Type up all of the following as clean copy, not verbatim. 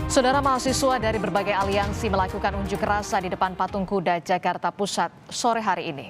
Saudara mahasiswa dari berbagai aliansi melakukan unjuk rasa di depan Patung Kuda Jakarta Pusat sore hari ini.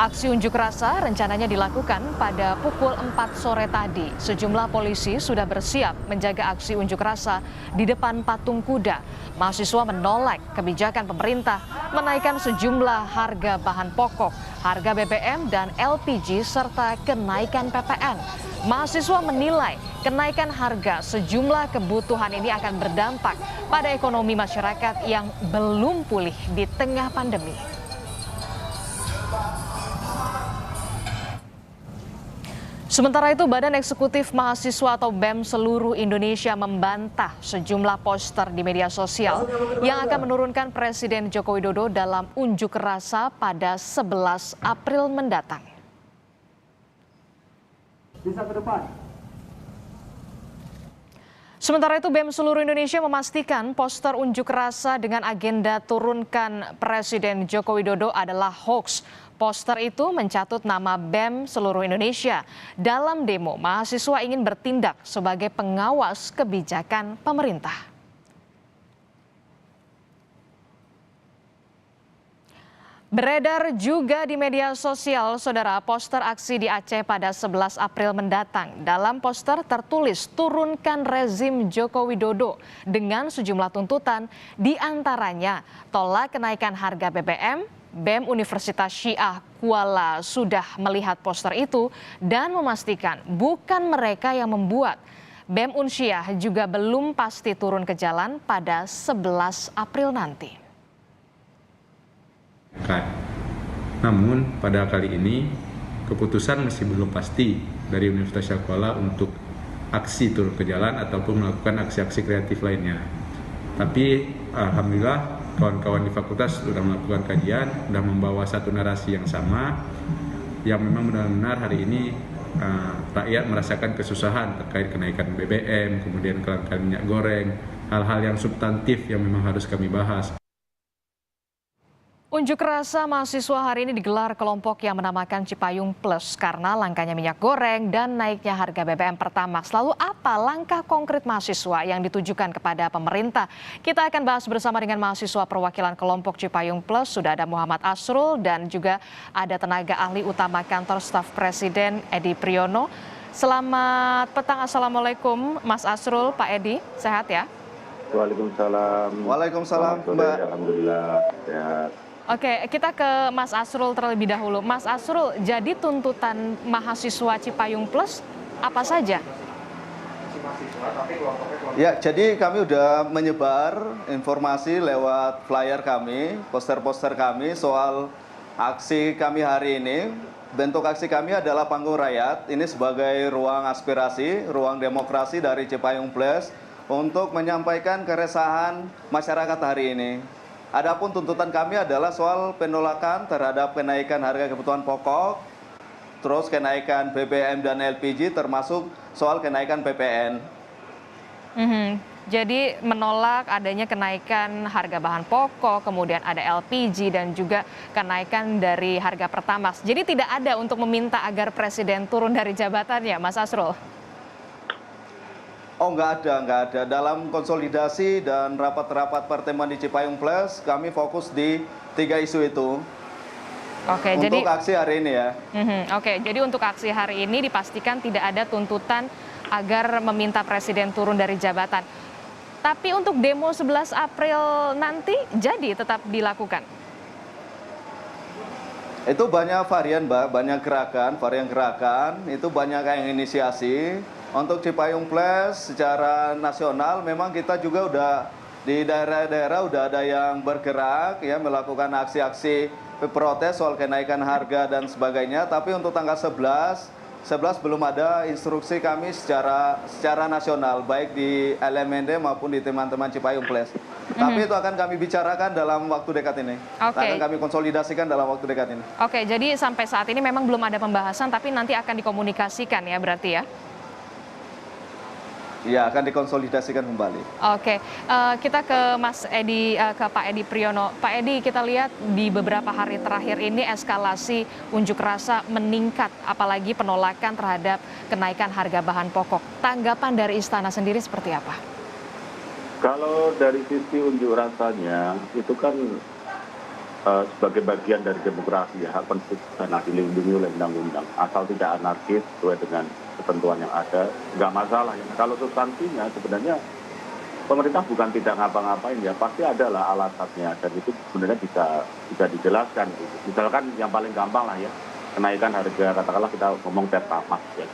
Aksi unjuk rasa rencananya dilakukan pada pukul 4 sore tadi. Sejumlah polisi sudah bersiap menjaga aksi unjuk rasa di depan Patung Kuda. Mahasiswa menolak kebijakan pemerintah menaikkan sejumlah harga bahan pokok, harga BBM dan LPG serta kenaikan PPN. Mahasiswa menilai kenaikan harga sejumlah kebutuhan ini akan berdampak pada ekonomi masyarakat yang belum pulih di tengah pandemi. Sementara itu, Badan Eksekutif Mahasiswa atau BEM seluruh Indonesia membantah sejumlah poster di media sosial yang akan menurunkan Presiden Joko Widodo dalam unjuk rasa pada 11 April mendatang. Bisa ke depan. Sementara itu, BEM seluruh Indonesia memastikan poster unjuk rasa dengan agenda turunkan Presiden Joko Widodo adalah hoax. Poster itu mencatut nama BEM seluruh Indonesia. Dalam demo, mahasiswa ingin bertindak sebagai pengawas kebijakan pemerintah. Beredar juga di media sosial, saudara, poster aksi di Aceh pada 11 April mendatang. Dalam poster tertulis turunkan rezim Joko Widodo dengan sejumlah tuntutan, diantaranya tolak kenaikan harga BBM. BEM Universitas Syiah Kuala sudah melihat poster itu dan memastikan bukan mereka yang membuat. BEM Unsyiah juga belum pasti turun ke jalan pada 11 April nanti. Namun pada kali ini keputusan masih belum pasti dari Universitas Syiah Kuala untuk aksi turun ke jalan ataupun melakukan aksi-aksi kreatif lainnya. Tapi alhamdulillah kawan-kawan di fakultas sudah melakukan kajian, sudah membawa satu narasi yang sama, yang memang benar-benar hari ini rakyat merasakan kesusahan terkait kenaikan BBM, kemudian kelangkaan minyak goreng, hal-hal yang substantif yang memang harus kami bahas. Unjuk rasa mahasiswa hari ini digelar kelompok yang menamakan Cipayung Plus karena langkanya minyak goreng dan naiknya harga BBM Pertamax. Lalu apa langkah konkret mahasiswa yang ditujukan kepada pemerintah? Kita akan bahas bersama dengan mahasiswa perwakilan kelompok Cipayung Plus. Sudah ada Muhammad Asrul dan juga ada tenaga ahli utama kantor staf Presiden Edi Priyono. Selamat petang, Assalamualaikum Mas Asrul, Pak Edi, sehat ya? Waalaikumsalam. Waalaikumsalam, Mbak. Alhamdulillah sehat. Oke, kita ke Mas Asrul terlebih dahulu. Mas Asrul, jadi tuntutan mahasiswa Cipayung Plus apa saja? Ya, jadi kami sudah menyebar informasi lewat flyer kami, poster-poster kami soal aksi kami hari ini. Bentuk aksi kami adalah Panggung Rakyat. Ini sebagai ruang aspirasi, ruang demokrasi dari Cipayung Plus untuk menyampaikan keresahan masyarakat hari ini. Adapun tuntutan kami adalah soal penolakan terhadap kenaikan harga kebutuhan pokok, terus kenaikan BBM dan LPG, termasuk soal kenaikan PPN. Jadi menolak adanya kenaikan harga bahan pokok, kemudian ada LPG dan juga kenaikan dari harga Pertamax. Jadi tidak ada untuk meminta agar Presiden turun dari jabatannya, Mas Asrul? Oh, nggak ada. Dalam konsolidasi dan rapat-rapat pertemuan di Cipayung Plus, kami fokus di 3 isu itu. Oke, untuk aksi hari ini ya. Oke, jadi untuk aksi hari ini dipastikan tidak ada tuntutan agar meminta Presiden turun dari jabatan. Tapi untuk demo 11 April nanti jadi tetap dilakukan? Itu banyak varian, Mbak, banyak varian gerakan, itu banyak yang inisiasi. Untuk Cipayung Plus secara nasional memang kita juga udah di daerah-daerah udah ada yang bergerak ya melakukan aksi-aksi protes soal kenaikan harga dan sebagainya. Tapi untuk tanggal 11 belum ada instruksi kami secara nasional baik di LMND maupun di teman-teman Cipayung Plus. Tapi itu akan kami bicarakan dalam waktu dekat ini. Akan kami konsolidasikan dalam waktu dekat ini. Oke, jadi sampai saat ini memang belum ada pembahasan tapi nanti akan dikomunikasikan ya berarti ya? ya akan dikonsolidasikan kembali. Oke, kita ke Mas Edi, ke Pak Edi Priyono. Pak Edi, kita lihat di beberapa hari terakhir ini eskalasi unjuk rasa meningkat, apalagi penolakan terhadap kenaikan harga bahan pokok. Tanggapan dari Istana sendiri seperti apa? Kalau dari sisi unjuk rasanya, itu kan sebagai bagian dari demokrasi ya, hak konstitusional dilindungi oleh undang-undang. Asal tidak anarkis sesuai dengan ketentuan yang ada, nggak masalah. Ya. Kalau substansinya sebenarnya pemerintah bukan tidak ngapa-ngapain ya, pasti adalah alasannya dan itu sebenarnya bisa dijelaskan. Gitu. Misalkan yang paling gampang lah ya, kenaikan harga, katakanlah kita ngomong Pertamax ya.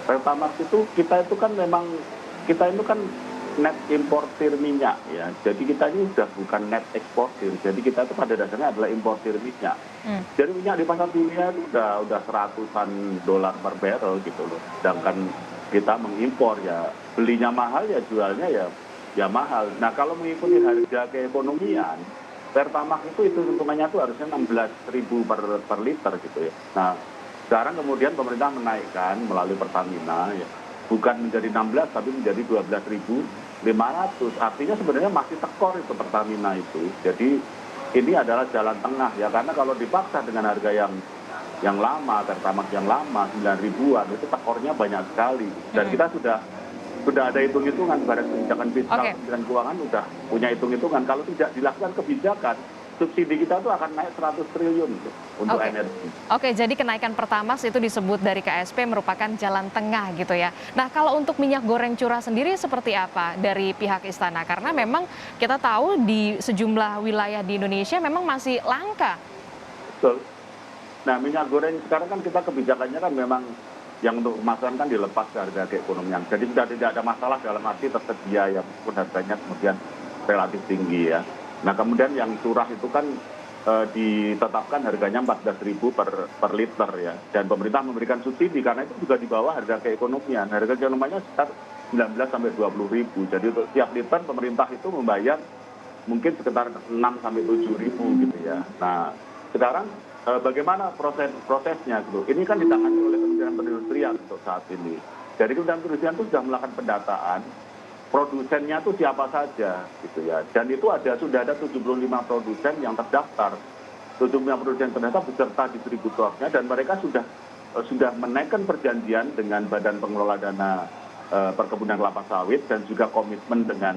Pertamax itu kita itu kan net importir minyak ya. Jadi kita ini sudah bukan net eksportir. Jadi kita itu pada dasarnya adalah importir minyak. Jadi minyak di pasar dunia itu udah seratusan dolar per barrel gitu loh. Sedangkan kita mengimpor ya, belinya mahal ya jualnya ya mahal. Nah kalau mengikuti harga keekonomian, Pertamax itu hitungannya tuh harusnya 16.000 per liter gitu ya. Nah sekarang kemudian pemerintah menaikkan melalui Pertamina ya. Bukan menjadi 16 tapi menjadi 12.500. Artinya sebenarnya masih tekor itu Pertamina itu. Jadi ini adalah jalan tengah ya, karena kalau dipaksa dengan harga yang lama, Pertamax yang lama 9.000-an itu tekornya banyak sekali. Dan kita sudah ada hitung-hitungan barang kebijakan fiskal dan keuangan sudah punya hitung-hitungan. Kalau tidak dilakukan kebijakan, subsidi kita tuh akan naik 100 triliun gitu, untuk energi. Oke, jadi kenaikan Pertamax itu disebut dari KSP merupakan jalan tengah gitu ya. Nah, kalau untuk minyak goreng curah sendiri seperti apa dari pihak Istana? Karena memang kita tahu di sejumlah wilayah di Indonesia memang masih langka. Betul. Nah, minyak goreng sekarang kan kita kebijakannya kan memang yang untuk kemasan kan dilepas ke harga keekonomian. Jadi sudah tidak ada masalah dalam arti tersedia ya, meskipun harganya kemudian relatif tinggi ya. Nah kemudian yang curah itu kan ditetapkan harganya 14.000 per liter ya. Dan pemerintah memberikan subsidi karena itu juga di bawah harga keekonomian. Harga keekonomiannya sekitar 19 sampai 20.000. Jadi untuk setiap liter pemerintah itu membayar mungkin sekitar 6 sampai 7.000 gitu ya. Nah sekarang bagaimana prosesnya gitu. Ini kan ditangani oleh Kementerian Perindustrian untuk saat ini. Jadi Kementerian Perindustrian itu sudah melakukan pendataan produsennya itu siapa saja gitu ya. Dan itu sudah ada 75 produsen yang terdaftar. 75 produsen terdaftar beserta distributornya dan mereka sudah menaikkan perjanjian dengan Badan Pengelola Dana Perkebunan Kelapa Sawit dan juga komitmen dengan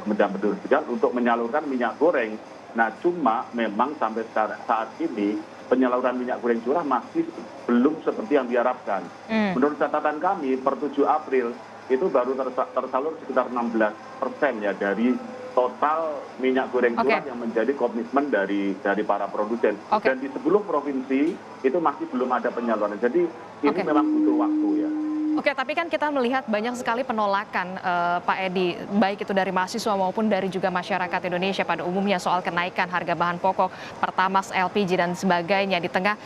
Kementerian Perindustrian untuk menyalurkan minyak goreng. Nah, cuma memang sampai saat ini penyaluran minyak goreng curah masih belum seperti yang diharapkan. Menurut catatan kami per 7 April itu baru tersalur sekitar 16% ya dari total minyak goreng curah yang menjadi komitmen dari para produsen. Dan di 10 provinsi itu masih belum ada penyaluran. Jadi ini memang butuh waktu ya. Oke, tapi kan kita melihat banyak sekali penolakan Pak Edi, baik itu dari mahasiswa maupun dari juga masyarakat Indonesia pada umumnya soal kenaikan harga bahan pokok, Pertamax, LPG dan sebagainya di tengah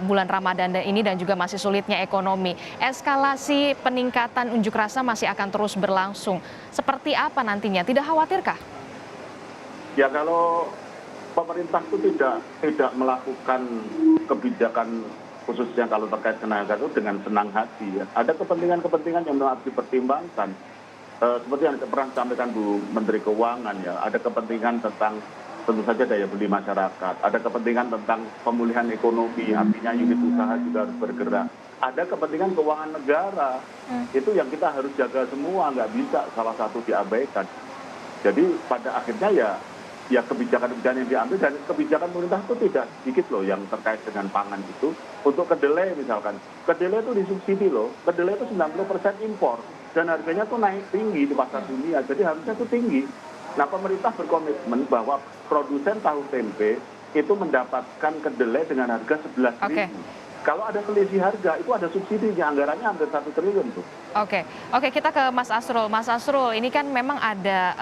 bulan Ramadan ini dan juga masih sulitnya ekonomi. Eskalasi peningkatan unjuk rasa masih akan terus berlangsung. Seperti apa nantinya? Tidak khawatirkah? Ya kalau pemerintah itu tidak melakukan kebijakan khususnya kalau terkait tenaga itu dengan senang hati ya. Ada kepentingan-kepentingan yang harus dipertimbangkan. Seperti yang pernah disampaikan Bu Menteri Keuangan ya, ada kepentingan tentang tentu saja daya beli masyarakat, ada kepentingan tentang pemulihan ekonomi, artinya unit usaha juga harus bergerak. Ada kepentingan keuangan negara, itu yang kita harus jaga semua, nggak bisa salah satu diabaikan. Jadi pada akhirnya ya kebijakan-kebijakan yang diambil dan kebijakan pemerintah itu tidak sedikit loh yang terkait dengan pangan itu. Untuk kedelai misalkan, kedelai itu disubsidi loh, kedelai itu 90% impor dan harganya tuh naik tinggi di pasar dunia, jadi harusnya itu tinggi. Nah pemerintah berkomitmen bahwa produsen tahu tempe itu mendapatkan kedelai dengan harga 11.000. Kalau ada selisih harga, itu ada subsidinya, anggarannya hampir 1 triliun tuh. Oke, kita ke Mas Asrul. Mas Asrul, ini kan memang ada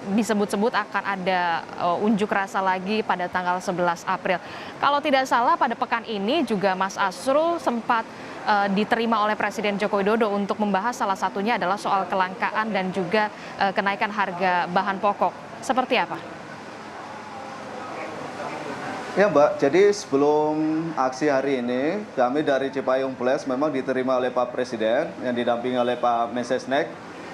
disebut-sebut akan ada unjuk rasa lagi pada tanggal 11 April. Kalau tidak salah pada pekan ini juga Mas Asrul sempat diterima oleh Presiden Joko Widodo untuk membahas salah satunya adalah soal kelangkaan dan juga kenaikan harga bahan pokok. Seperti apa? Ya Mbak, jadi sebelum aksi hari ini, kami dari Cipayung Plus memang diterima oleh Pak Presiden yang didampingi oleh Pak Mensesnek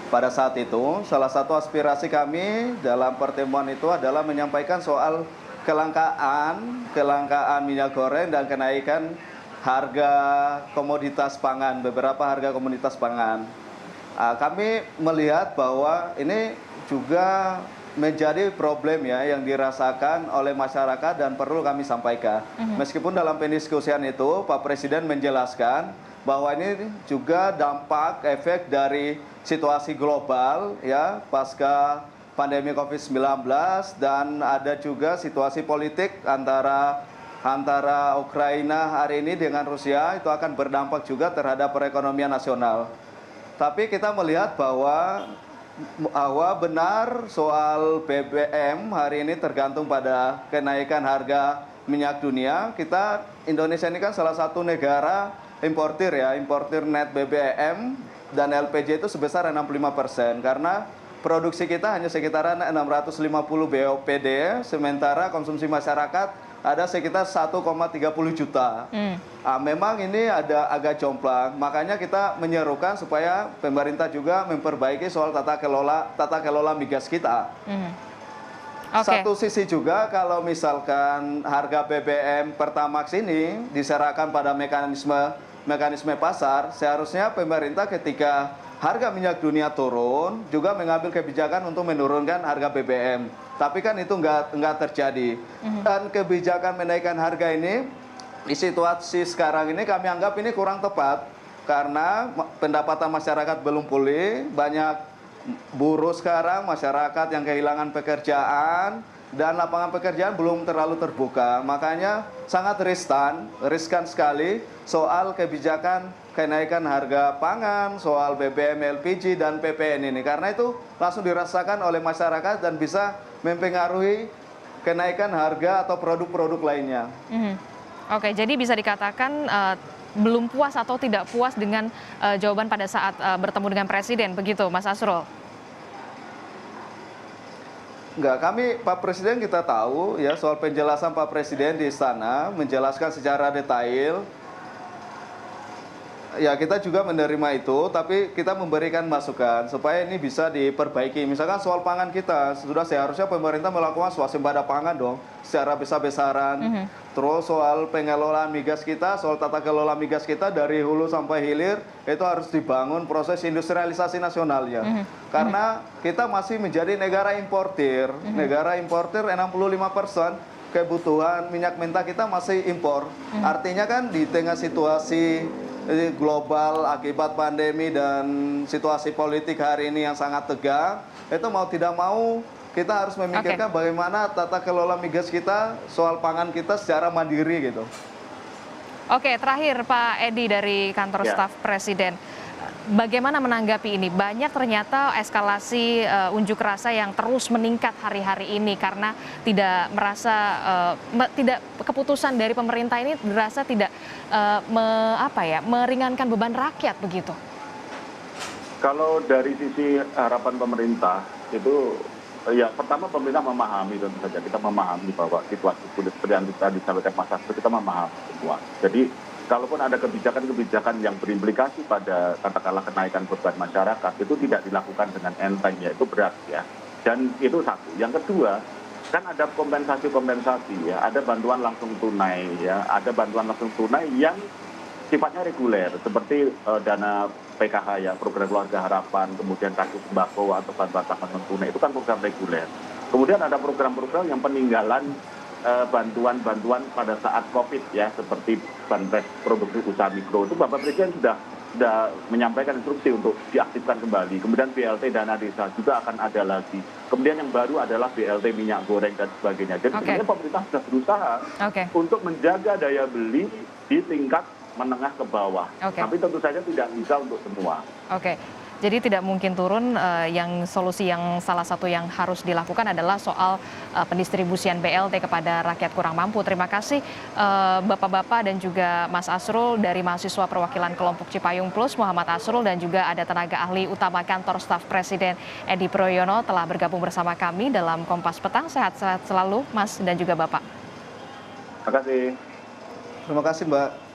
pada saat itu. Salah satu aspirasi kami dalam pertemuan itu adalah menyampaikan soal kelangkaan minyak goreng dan kenaikan harga komoditas pangan, beberapa harga komoditas pangan. Kami melihat bahwa ini juga menjadi problem ya yang dirasakan oleh masyarakat dan perlu kami sampaikan. Meskipun dalam pendiskusian itu Pak Presiden menjelaskan bahwa ini juga dampak efek dari situasi global ya pasca pandemi COVID-19 dan ada juga situasi politik antara Ukraina hari ini dengan Rusia, itu akan berdampak juga terhadap perekonomian nasional. Tapi kita melihat bahwa benar soal BBM hari ini tergantung pada kenaikan harga minyak dunia. Indonesia ini kan salah satu negara importir net BBM dan LPG itu sebesar 65%, karena produksi kita hanya sekitaran 650 BOPD, sementara konsumsi masyarakat ada sekitar 1,30 juta. Memang ini agak jomplang, makanya kita menyerukan supaya pemerintah juga memperbaiki soal tata kelola migas kita. Satu sisi juga kalau misalkan harga BBM Pertamax ini diserahkan pada mekanisme pasar, seharusnya pemerintah ketika harga minyak dunia turun juga mengambil kebijakan untuk menurunkan harga BBM. Tapi kan itu nggak terjadi. Dan kebijakan menaikkan harga ini di situasi sekarang ini kami anggap ini kurang tepat karena pendapatan masyarakat belum pulih, banyak buruh sekarang, masyarakat yang kehilangan pekerjaan dan lapangan pekerjaan belum terlalu terbuka. Makanya sangat riskan sekali soal kebijakan kenaikan harga pangan, soal BBM, LPG, dan PPN ini. Karena itu langsung dirasakan oleh masyarakat dan bisa mempengaruhi kenaikan harga atau produk-produk lainnya. Oke, jadi bisa dikatakan belum puas atau tidak puas dengan jawaban pada saat bertemu dengan Presiden, begitu Mas Asrul? Enggak, Pak Presiden kita tahu ya soal penjelasan Pak Presiden di istana, menjelaskan secara detail. Ya kita juga menerima itu, tapi kita memberikan masukan supaya ini bisa diperbaiki. Misalkan soal pangan kita, sudah seharusnya pemerintah melakukan swasembada pangan dong, secara besar-besaran. Terus soal pengelolaan migas kita, soal tata kelola migas kita dari hulu sampai hilir, itu harus dibangun proses industrialisasi nasionalnya. Karena kita masih menjadi negara importir. Negara importir 65% kebutuhan minyak mentah kita masih impor. Artinya kan di tengah situasi global akibat pandemi dan situasi politik hari ini yang sangat tegang, itu mau tidak mau kita harus memikirkan bagaimana tata kelola migas kita, soal pangan kita secara mandiri gitu. Oke, terakhir Pak Edi dari kantor staf Presiden. Bagaimana menanggapi ini? Banyak ternyata eskalasi unjuk rasa yang terus meningkat hari-hari ini karena tidak merasa keputusan dari pemerintah ini dirasa tidak meringankan beban rakyat begitu. Kalau dari sisi harapan pemerintah itu ya pertama pemerintah memahami, tentu saja kita memahami bahwa situasi sulit seperti yang tadi disampaikan Mas Asrul, kita memahami semua. Jadi kalaupun ada kebijakan-kebijakan yang berimplikasi pada katakanlah kenaikan beban masyarakat, itu tidak dilakukan dengan enteng, ya itu berat ya. Dan itu satu. Yang kedua, kan ada kompensasi-kompensasi ya, ada bantuan langsung tunai ya, ada bantuan langsung tunai yang sifatnya reguler seperti dana PKH ya, program keluarga harapan, kemudian kartu sembako atau bantuan non tunai, itu kan program reguler. Kemudian ada program-program yang peninggalan bantuan-bantuan pada saat COVID ya, seperti banpres produksi usaha mikro, itu Bapak Presiden sudah menyampaikan instruksi untuk diaktifkan kembali. Kemudian BLT dana desa juga akan ada lagi. Kemudian yang baru adalah BLT minyak goreng dan sebagainya. Jadi sebenarnya pemerintah sudah berusaha untuk menjaga daya beli di tingkat menengah ke bawah. Tapi tentu saja tidak bisa untuk semua. Jadi tidak mungkin turun, yang solusi yang salah satu yang harus dilakukan adalah soal pendistribusian BLT kepada rakyat kurang mampu. Terima kasih Bapak-Bapak dan juga Mas Asrul dari mahasiswa perwakilan kelompok Cipayung Plus, Muhammad Asrul, dan juga ada tenaga ahli utama kantor staf Presiden Edi Proyono telah bergabung bersama kami dalam Kompas Petang. Sehat-sehat selalu Mas dan juga Bapak. Terima kasih Mbak.